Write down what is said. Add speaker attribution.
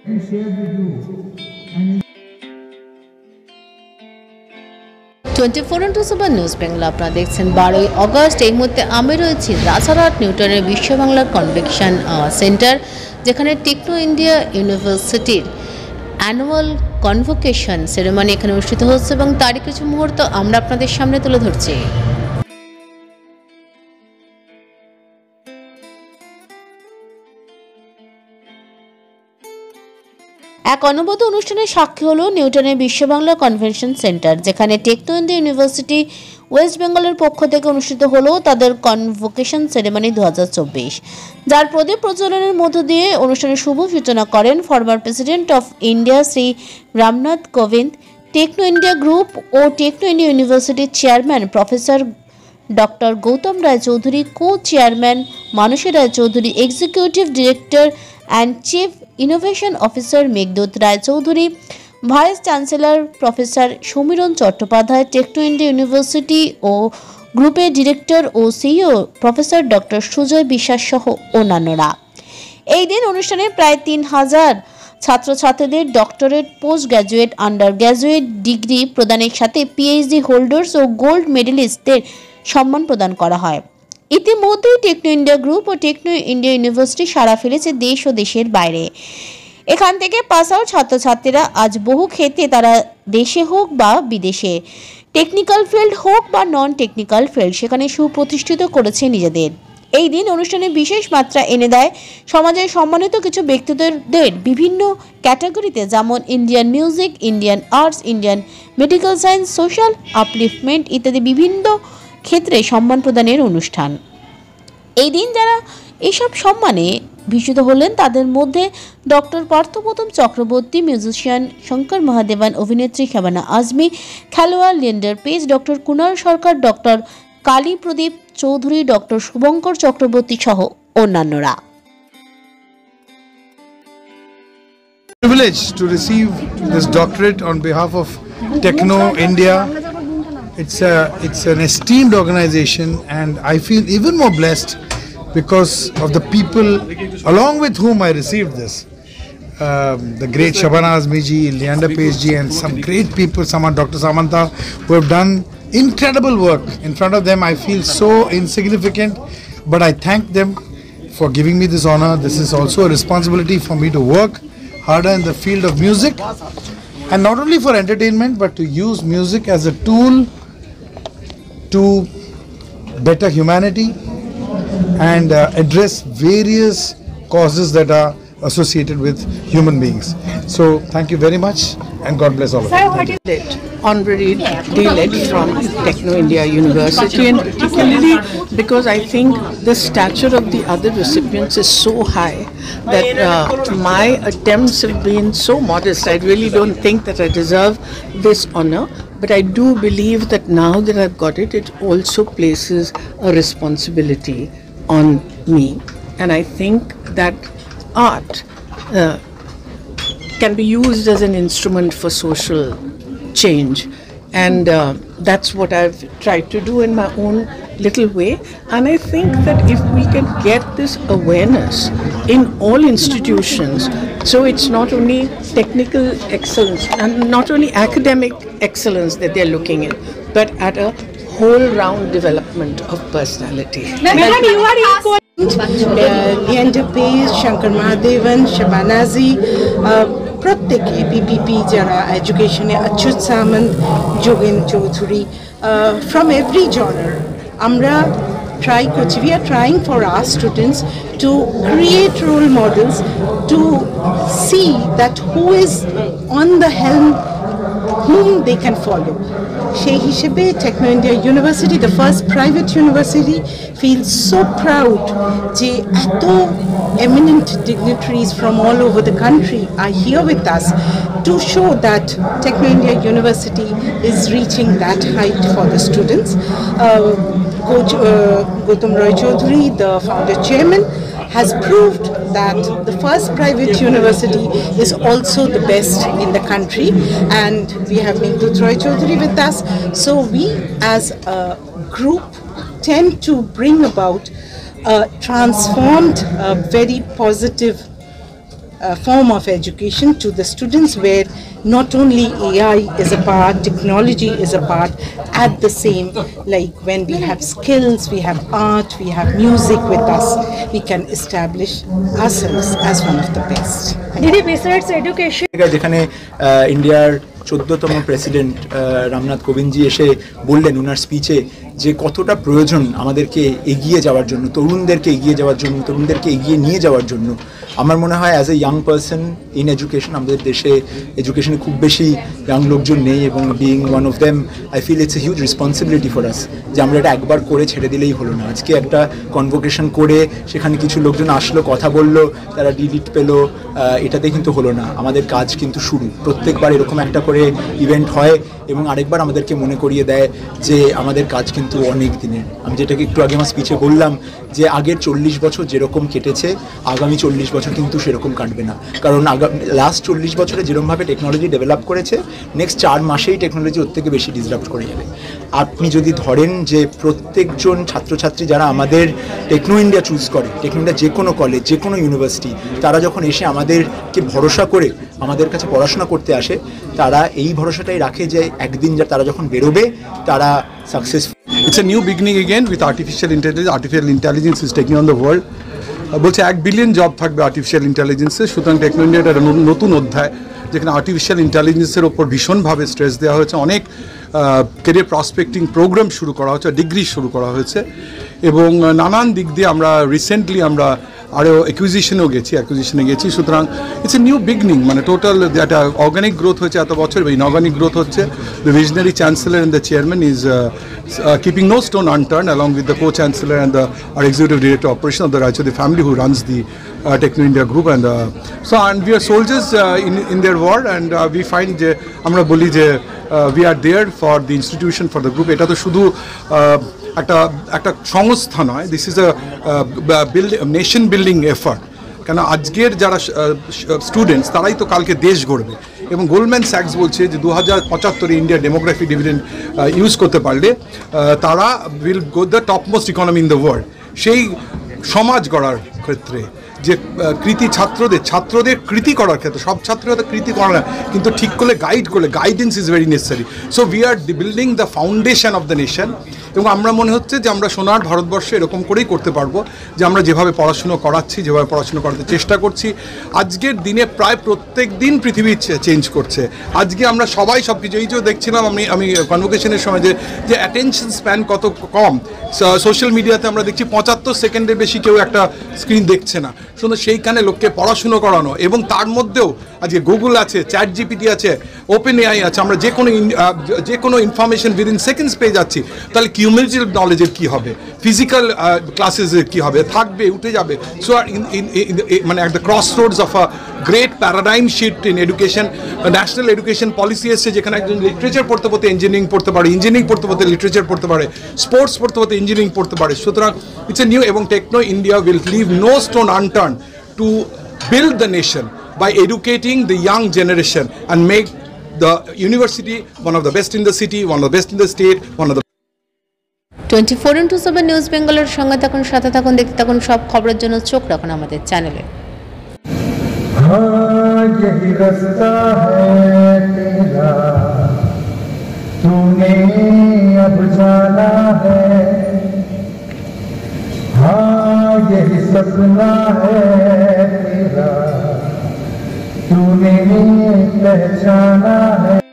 Speaker 1: and share with you. And
Speaker 2: 24x7 news Bangla আপনারা দেখছেন 12ই August. এই মুহূর্তে আমি রয়েছি রাজারহাট নিউটনের বিশ্ব বাংলা কনভেনশন সেন্টার, যেখানে টেকনো ইন্ডিয়া ইউনিভার্সিটির অ্যানুয়াল কনভোকেশন সেরেমনি এখানে অনুষ্ঠিত হচ্ছে এবং তারই কিছু মুহূর্ত আমরা আপনাদের সামনে তুলে ধরছি। এক অনবদ্য অনুষ্ঠানের সাক্ষী হলো নিউটনের বিশ্ব বাংলা কনভেনশন সেন্টার, যেখানে টেকনো ইন্ডিয়া ইউনিভার্সিটি ওয়েস্ট বেঙ্গলের পক্ষ থেকে অনুষ্ঠিত হলো তাদের কনভোকেশন সেরেমনি 2024, যার প্রদীপ প্রজ্বলনের মধ্য দিয়ে অনুষ্ঠানের শুভ সূচনা করেন former president of India Shri Ramnath Kovind, Techno India group ও টেকনো ইন্ডিয়া ইউনিভার্সিটির chairman professor doctor Gautam Roy Chowdhury, co chairman Manasi Roy Chowdhury, executive director and chief innovation officer Meghdoot Roy Chowdhury, vice chancellor professor Samiran Chattopadhyay, Techno India university ও গ্রুপের ডিরেক্টর ও CEO professor doctor Sujoy Biswas সহ অন্যান্যরা। এই দিন অনুষ্ঠানে প্রায় 3000 ছাত্রছাত্রীদের doctorate, postgraduate, undergraduate degree প্রদানের সাথে পিএইচডি হোল্ডার্স ও গোল্ড মেডেলিস্টদের সম্মান প্রদান করা হয়। ইতিমধ্যেই টেকনো ইন্ডিয়া গ্রুপ ও টেকনো ইন্ডিয়া ইউনিভার্সিটি সাড়া ফেলেছে দেশ ও দেশের বাইরে। এখান থেকে পাস আউট ছাত্রছাত্রীরা আজ বহু ক্ষেত্রে তারা দেশে হোক বা বিদেশে, টেকনিক্যাল ফিল্ড হোক বা নন টেকনিক্যাল ফিল্ড, সেখানে সুপ্রতিষ্ঠিত করেছে নিজেদের। এই দিন অনুষ্ঠানে বিশেষ মাত্রা এনে দেয় সমাজের সম্মানিত কিছু ব্যক্তিত্বদের বিভিন্ন ক্যাটাগরিতে, যেমন Indian music, Indian arts, Indian medical science, social upliftment ইত্যাদি বিভিন্ন ক্ষেত্রে সম্মান প্রদানের অনুষ্ঠান। এই দিন যারা এইসব সম্মানে ভূষিত হলেন তাদের মধ্যে ডক্টর পার্থপ্রতিম চক্রবর্তী, মিউজিশিয়ান শঙ্কর মহাদেবন, অভিনেত্রী শাবানা আজমি, খেলোয়াড় লিয়েন্ডার পেজ, ডক্টর কুনাল সরকার, ডক্টর কালী প্রদীপ চৌধুরী, ডক্টর শুভঙ্কর চক্রবর্তী সহ অন্যান্যরা।
Speaker 3: Privilege to receive this doctorate on behalf of Techno India. It's an esteemed organization, and I feel even more blessed because of the people along with whom I received this. The great Shabana Azmi ji, Leander Page ji, and some great people, Dr. Samantha, who have done incredible work. In front of them I feel so insignificant, but I thank them for giving me this honor. This is also a responsibility for me to work harder in the field of music, and not only for entertainment but to use music as a tool to better humanity and address various causes that are associated with human beings. So thank you very much, and God bless all of you.
Speaker 4: Honorary D.Litt from Techno India University, and particularly because I think the stature of the other recipients is so high that my attempts have been so modest. I really don't think that I deserve this honor, but I do believe that now that I've got it, it also places a responsibility on me, and I think that art can be used as an instrument for social change, and that's what I've tried to do in my own little way. And I think that if we can get this awareness in all institutions, so it's not only technical excellence and not only academic excellence that they're looking at, but at a whole round development of personality.
Speaker 5: Leander Page, Shankar Mahadevan, Shabana Azmi, প্রত্যেকে PPP যারা এডুকেশনে, Achyuta Samanta, Jogen Chowdhury, from every genre আমরা try করছি, we are trying for our students to create role models to see that who is on the helm whom they can follow. সেই হিসেবে Techno India University, the first private university, feels so proud যে এত eminent dignitaries from all over the country are here with us to show that Techno India University is reaching that height for the students. Coach Gautam Roy Chaudhary, the founder chairman, has proved that the first private university is also the best in the country, and we have Meghdoot Roy Chaudhary with us. So we as a group tend to bring about a transformed, very positive form of education to the students, where not only AI is a part, technology is a part, at the same, like when we have skills, we have art, we have music with us, we can establish ourselves as one of the best.
Speaker 6: Didi, besides education,
Speaker 7: যেখানে ইন্ডিয়ার 14তম president Ramnath কোবিন্দজি এসে বললেন ওনার স্পিচে যে কতটা প্রয়োজন আমাদেরকে এগিয়ে যাওয়ার জন্য, তরুণদেরকে এগিয়ে যাওয়ার জন্য, তরুণদেরকে এগিয়ে নিয়ে যাওয়ার জন্য। আমার মনে হয় as a young person in education, আমাদের দেশে এডুকেশনে খুব বেশি ইয়াং লোকজন নেই, এবং being one of them I feel it's a huge responsibility for us যে আমরা এটা একবার করে ছেড়ে দিলেই হলো না। আজকে একটা কনভোকেশন করে সেখানে কিছু লোকজন আসলো, কথা বললো, তারা ডিলিট পেলো, এটাতে কিন্তু হলো না। আমাদের কাজ কিন্তু শুরু। প্রত্যেকবার এরকম একটা করে ইভেন্ট হয় এবং আরেকবার আমাদেরকে মনে করিয়ে দেয় যে আমাদের কাজ কিন্তু অনেক দিনের। আমি যেটাকে একটু আগে আমার স্পিচে বললাম যে আগের 40 বছর যেরকম কেটেছে আগামী 40 বছর কিন্তু সেরকম কাটবে না, কারণ লাস্ট 40 বছরে যেরকমভাবে টেকনোলজি ডেভেলপ করেছে, নেক্সট 4 মাসেই টেকনোলজি ওর থেকে বেশি ডিসরাপ্ট করে যাবে। আপনি যদি ধরেন যে প্রত্যেকজন ছাত্রছাত্রী যারা আমাদের টেকনো ইন্ডিয়া চুজ করে, টেকনো ইন্ডিয়া যে কোনো কলেজ, যে কোনো ইউনিভার্সিটি, তারা যখন এসে আমাদেরকে ভরসা করে আমাদের কাছে পড়াশোনা করতে আসে, তারা এই ভরসাটাই রাখে যে একদিন তারা যখন বেরোবে তারা successful.
Speaker 8: It's a new beginning again with artificial intelligence. Artificial intelligence is taking on the world. বলছে 1 বিলিয়ন জব থাকবে আর্টিফিশিয়াল ইন্টেলিজেন্সে। সুতরাং টেকনো ইন্ডিয়ার একটা নতুন অধ্যায়, যেখানে আর্টিফিশিয়াল ইন্টেলিজেন্সের ওপর ভীষণভাবে স্ট্রেস দেওয়া হয়েছে। অনেক ক্যারিয়ার প্রসপেক্টিং প্রোগ্রাম শুরু করা হয়েছে, ডিগ্রি শুরু করা হয়েছে, এবং নানান দিক দিয়ে আমরা রিসেন্টলি আমরা আরও অ্যাকুইজিশনে গেছি। সুতরাং ইটস এ নিউ বিগনিং, মানে টোটাল একটা অর্গানিক গ্রোথ হয়েছে এত বছর, ইনঅর্গানিক গ্রোথ হচ্ছে। The visionary chancellor and the chairman is keeping no stone unturned, along with the co-chancellor and our executive director of operation of the Raichowdhury family, who runs the Techno India group, and and we are soldiers in their war, and we find যে আমরা বলি যে we are there for the institution, for the group. এটা তো শুধু একটা সংস্থা নয়, this is a nation building effort. কেন আজকের যারা স্টুডেন্টস তারাই তো কালকে দেশ গড়বে, এবং গোল্ডম্যান স্যাক্স বলছে যে 2075 ইন্ডিয়া ডেমোগ্রাফি ডিভিডেন্ড ইউজ করতে পারলে তারা will go the top most economy in the world. সেই সমাজ গড়ার ক্ষেত্রে যে ছাত্রদের কৃতি করার ক্ষেত্রে, সব ছাত্ররা তো কৃতি করে না, কিন্তু ঠিক করলে guidance is very necessary. So we are building the foundation of the nation, এবং আমরা মনে হচ্ছে যে আমরা সোনার ভারতবর্ষে এরকম করেই করতে পারবো, যে আমরা যেভাবে পড়াশুনো করাচ্ছি, যেভাবে পড়াশুনো করাতে চেষ্টা করছি। আজকের দিনে প্রায় প্রত্যেক দিন পৃথিবী চেঞ্জ করছে। আজকে আমরা সবাই সব কিছু, এই যে দেখছিলাম আমি কনভোকেশনের সময় যে অ্যাটেনশন স্প্যান কত কম। সোশ্যাল মিডিয়াতে আমরা দেখছি 75 সেকেন্ডের বেশি কেউ একটা স্ক্রিন দেখছে না। শুধু সেইখানে লোককে পড়াশুনো করানো, এবং তার মধ্যেও আজকে গুগল আছে, চ্যাট জিপিটি আছে, ওপেন এআই আছে। আমরা যে কোনো ইনফরমেশন উইদিন সেকেন্ডস পেয়ে যাচ্ছি। তাহলে কিউমুলেটিভ নলেজের কী হবে, ফিজিক্যাল ক্লাসেসের কী হবে, থাকবে, উঠে যাবে। সো মানে at the crossroads of a great paradigm shift in education, national education policy এসছে, যেখানে একজন লিটারেচার পড়তে পড়তে ইঞ্জিনিয়ারিং পড়তে পারে, ইঞ্জিনিয়ারিং পড়তে পড়তে লিটারেচার পড়তে পারে, স্পোর্টস পড়তে পড়তে ইঞ্জিনিয়ারিং পড়তে পারে। সুতরাং ইটস এ নিউ, এবং Techno India will leave no stone unturned to build the nation by educating the young generation and make the university one of the best in the city, one of the best in the state, one of the
Speaker 2: 24/7 news বেঙ্গলের সঙ্গে থাকুন, সাথে থাকুন, দেখতে থাকুন সব খবরের জন্য চোখ রাখুন আমাদের চ্যানেলে।
Speaker 1: यही रास्ता है तेरा, तूने अब जाना है। हाँ यही सपना है तेरा, तूने पहचाना है।